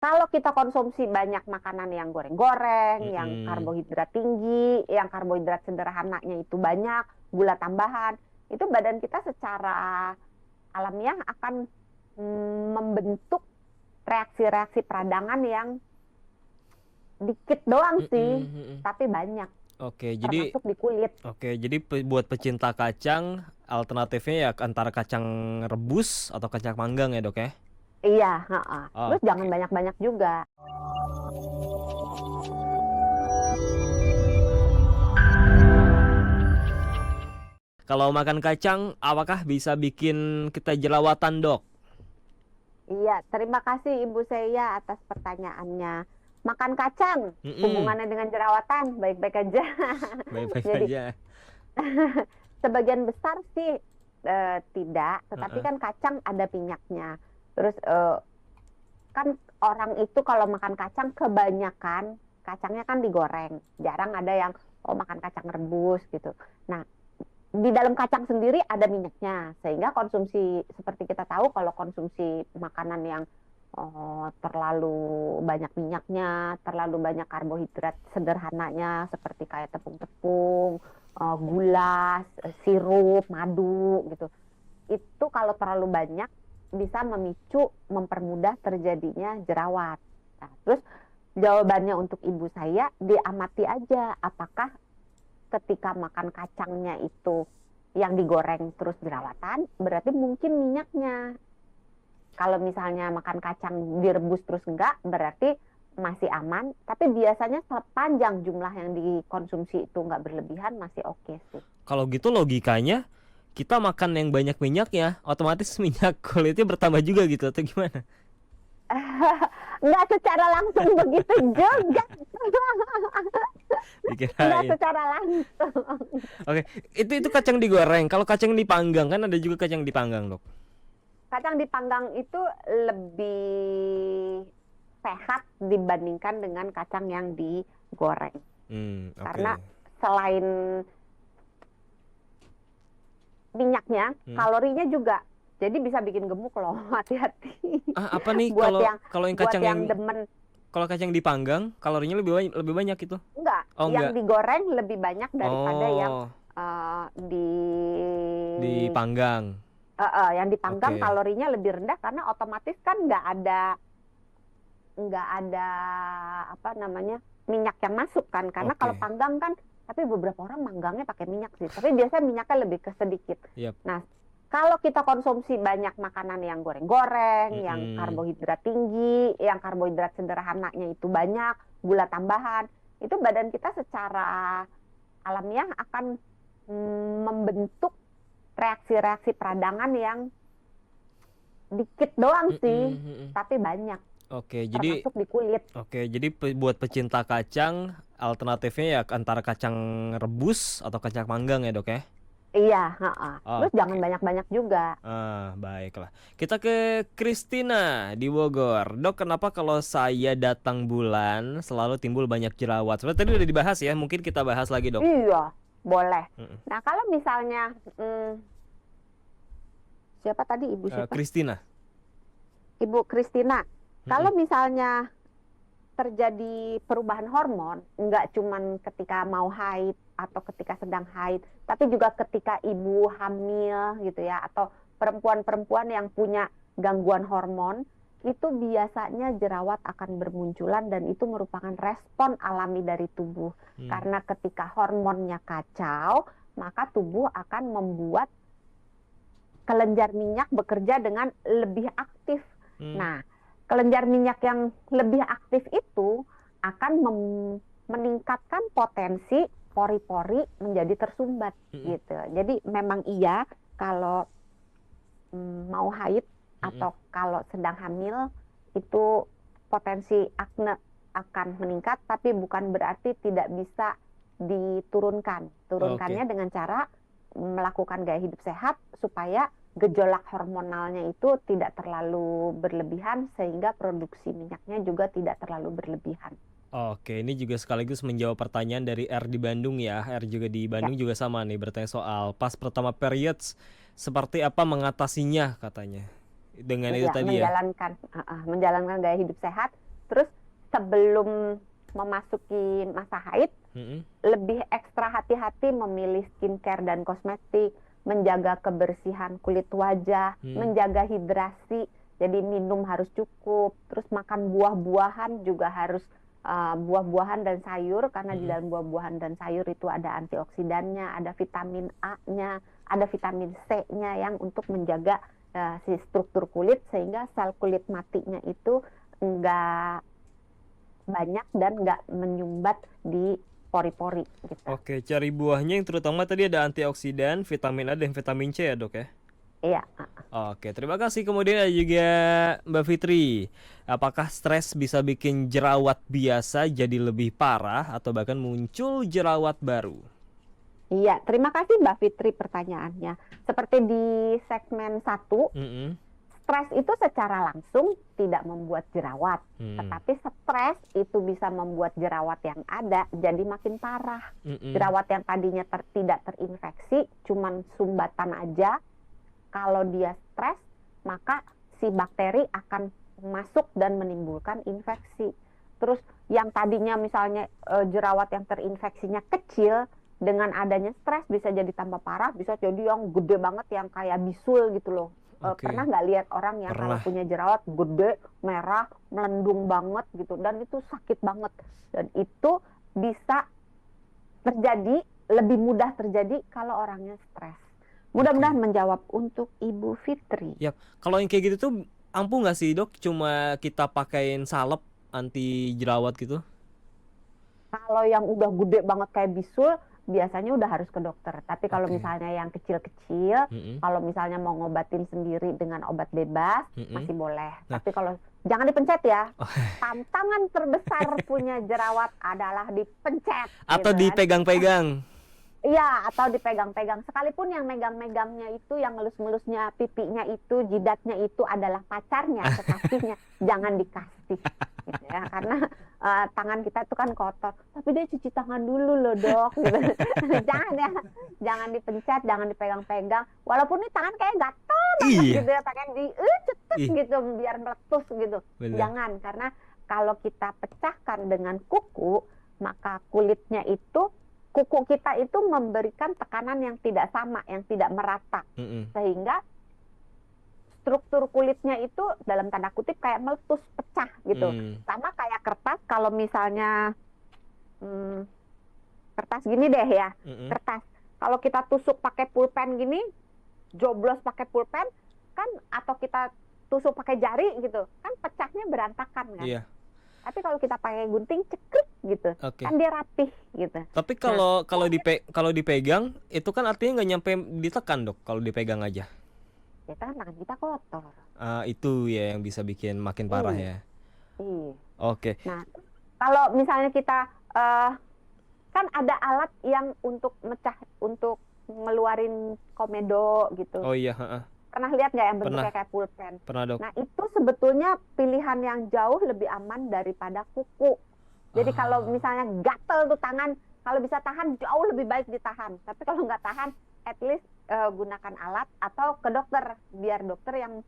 Kalau kita konsumsi banyak makanan yang goreng-goreng, yang Mm-mm. karbohidrat tinggi, yang karbohidrat sederhananya itu banyak, gula tambahan, itu badan kita secara alamiah akan membentuk reaksi-reaksi peradangan yang dikit doang sih, Mm-mm, mm-mm. tapi banyak, Oke, jadi termasuk di kulit. buat pecinta kacang, alternatifnya ya antara kacang rebus atau kacang panggang ya, Dok ya? Iya, heeh. Terus jangan Oke. banyak-banyak juga. Kalau makan kacang, apakah bisa bikin kita jerawatan, Dok? Iya, terima kasih Ibu Seya atas pertanyaannya. Makan kacang, Mm-mm. hubungannya dengan jerawatan, baik-baik aja. Baik-baik Jadi, aja. sebagian besar sih tidak, tetapi Heeh. kan kacang ada minyaknya. Terus kan orang itu kalau makan kacang kebanyakan kacangnya kan digoreng. Jarang ada yang oh makan kacang rebus gitu. Nah, di dalam kacang sendiri ada minyaknya, sehingga konsumsi seperti kita tahu kalau konsumsi makanan yang terlalu banyak minyaknya, terlalu banyak karbohidrat sederhananya seperti kayak tepung-tepung, gula, sirup, madu gitu. Itu kalau terlalu banyak bisa memicu, mempermudah terjadinya jerawat. Nah, terus jawabannya untuk ibu saya diamati aja apakah ketika makan kacangnya itu yang digoreng terus jerawatan, berarti mungkin minyaknya. Kalau misalnya makan kacang direbus terus enggak, berarti masih aman. Tapi biasanya sepanjang jumlah yang dikonsumsi itu enggak berlebihan, masih oke sih. Kalau gitu logikanya, kita makan yang banyak minyak ya, otomatis minyak kulitnya bertambah juga gitu atau gimana? Enggak secara langsung begitu juga. Enggak Dikirain. secara langsung. Oke, itu kacang digoreng. Kalau kacang dipanggang kan ada juga kacang dipanggang, Dok. Kacang dipanggang itu lebih sehat dibandingkan dengan kacang yang digoreng. Karena Oke. selain minyaknya, Hmm. kalorinya juga. Jadi bisa bikin gemuk loh, hati-hati. Ah, apa nih Buat kalau yang kalau yang buat kacang yang yang demen kalau kacang dipanggang kalorinya lebih banyak itu? enggak, Oh yang enggak. digoreng lebih banyak daripada yang Oh, di dipanggang. yang dipanggang Oke. kalorinya lebih rendah karena otomatis kan nggak ada apa namanya minyak yang masuk kan karena kalau Oke. panggang kan tapi beberapa orang manggangnya pakai minyak sih tapi biasanya minyaknya lebih ke sedikit. Yap. Nah, kalau kita konsumsi banyak makanan yang goreng-goreng, yang Mm-mm. karbohidrat tinggi, yang karbohidrat sederhananya itu banyak, gula tambahan, itu badan kita secara alamiah akan membentuk reaksi-reaksi peradangan yang dikit doang Mm-mm, sih, mm-mm. tapi banyak, Oke, jadi termasuk di kulit. buat pecinta kacang, alternatifnya ya antara kacang rebus atau kacang panggang ya, Dok ya? Iya, heeh. Terus jangan Oke. banyak-banyak juga. Baiklah. Kita ke Christina di Bogor. Dok, kenapa kalau saya datang bulan selalu timbul banyak jerawat? Sebenarnya tadi udah dibahas ya, mungkin kita bahas lagi, Dok. Iya, boleh. Mm-mm. Nah, kalau misalnya, siapa tadi? Ibu siapa? Christina. Ibu Kristina. Mm-mm. Kalau misalnya terjadi perubahan hormon, nggak cuman ketika mau haid atau ketika sedang haid, tapi juga ketika ibu hamil gitu ya, atau perempuan-perempuan yang punya gangguan hormon, itu biasanya jerawat akan bermunculan dan itu merupakan respon alami dari tubuh. Hmm. Karena ketika hormonnya kacau, maka tubuh akan membuat kelenjar minyak bekerja dengan lebih aktif. Hmm. Nah, kelenjar minyak yang lebih aktif itu akan meningkatkan potensi pori-pori menjadi tersumbat Mm-mm. gitu. Jadi memang iya kalau mau haid Mm-mm. atau kalau sedang hamil itu potensi akne akan meningkat, tapi bukan berarti tidak bisa diturunkan. Oke. Turunkannya dengan cara melakukan gaya hidup sehat supaya gejolak hormonalnya itu tidak terlalu berlebihan sehingga produksi minyaknya juga tidak terlalu berlebihan. Oke, ini juga sekaligus menjawab pertanyaan dari R di Bandung ya. R juga di Ya, Bandung juga sama nih bertanya soal pas pertama periods seperti apa mengatasinya katanya. Dengan itu iya, tadi ya. menjalankan menjalankan gaya hidup sehat sebelum memasuki masa haid, Mm-mm. lebih ekstra hati-hati memilih skincare dan kosmetik, menjaga kebersihan kulit wajah, menjaga hidrasi, jadi minum harus cukup, terus makan buah-buahan juga harus buah-buahan dan sayur, karena di dalam buah-buahan dan sayur itu ada antioksidannya, ada vitamin A-nya, ada vitamin C-nya yang untuk menjaga si struktur kulit sehingga sel kulit matinya itu enggak banyak dan nggak menyumbat di pori-pori gitu. Oke, cari buahnya yang terutama tadi ada antioksidan, vitamin A dan vitamin C ya dok ya? Iya. Oke, terima kasih. Kemudian ada juga Mbak Fitri. Apakah stres bisa bikin jerawat biasa jadi lebih parah atau bahkan muncul jerawat baru? Iya, terima kasih Mbak Fitri pertanyaannya. Seperti di segmen 1, Mm-mm. stres itu secara langsung tidak membuat jerawat, tetapi stres itu bisa membuat jerawat yang ada jadi makin parah. Jerawat yang tadinya tidak terinfeksi, cuman sumbatan aja, kalau dia stres, maka si bakteri akan masuk dan menimbulkan infeksi. Terus yang tadinya misalnya jerawat yang terinfeksinya kecil, dengan adanya stres bisa jadi tambah parah, bisa jadi yang gede banget yang kayak bisul gitu loh. Oke. Pernah nggak lihat orang yang kalau Pernah. punya jerawat gede, merah, melendung banget gitu, dan itu sakit banget. Dan itu bisa terjadi, lebih mudah terjadi kalau orangnya stres. Mudah-mudahan menjawab untuk Ibu Fitri. Yap. Kalau yang kayak gitu tuh ampuh nggak sih dok? Cuma kita pakein salep anti jerawat gitu? Kalau yang udah gede banget kayak bisul, biasanya udah harus ke dokter. Tapi kalau Oke. misalnya yang kecil-kecil, Mm-mm. kalau misalnya mau ngobatin sendiri dengan obat bebas, masih boleh. Nah. Tapi kalau jangan dipencet ya. Tantangan terbesar punya jerawat adalah dipencet. Atau gitu kan. dipegang-pegang. Iya, atau dipegang-pegang. Sekalipun yang megang-megangnya itu, yang ngelus-ngelusnya pipinya itu, jidatnya itu adalah pacarnya, kekasihnya, jangan dikasih. Gitu ya. Karena tangan kita itu kan kotor. Tapi dia cuci tangan dulu loh dok. Gitu. Jangan ya, jangan dipencet, jangan dipegang-pegang. Walaupun ini tangan kayak gatel banget Iya. gitu ya, pengen dicetet gitu biar meletus gitu. Bener. Jangan, karena kalau kita pecahkan dengan kuku, maka kulitnya itu, kuku kita itu memberikan tekanan yang tidak sama, yang tidak merata, sehingga struktur kulitnya itu dalam tanda kutip kayak meletus, pecah gitu. Sama kayak kertas, kalau misalnya kertas gini deh ya, kertas. Kalau kita tusuk pakai pulpen gini, joblos pakai pulpen kan, atau kita tusuk pakai jari gitu, kan pecahnya berantakan kan. Iya. Tapi kalau kita pakai gunting, cekrek gitu, Oke. kan dia rapih gitu. Tapi kalau dipegang itu kan artinya nggak nyampe ditekan dok kalau dipegang aja. Ya kan tangan kita kotor. Itu ya yang bisa bikin makin parah ya. Iya. Oke. Nah, kalau misalnya kita kan ada alat yang untuk mecah, untuk ngeluarin komedo gitu. Oh iya. Heeh. Pernah lihat nggak yang bentuknya Pernah. kayak pulpen? Pernah dok. Nah, itu sebetulnya pilihan yang jauh lebih aman daripada kuku. Jadi kalau misalnya gatel tuh tangan, kalau bisa tahan jauh lebih baik ditahan. Tapi kalau nggak tahan, at least gunakan alat atau ke dokter, biar dokter yang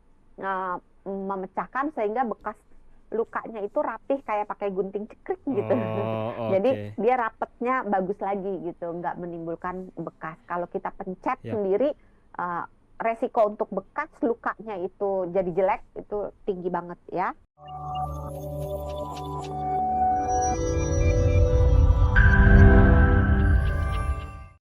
memecahkan sehingga bekas lukanya itu rapih kayak pakai gunting cekrek gitu. Oh, Jadi oke. dia rapetnya bagus lagi gitu, nggak menimbulkan bekas. Kalau kita pencet Ya. sendiri, resiko untuk bekas lukanya itu jadi jelek itu tinggi banget ya.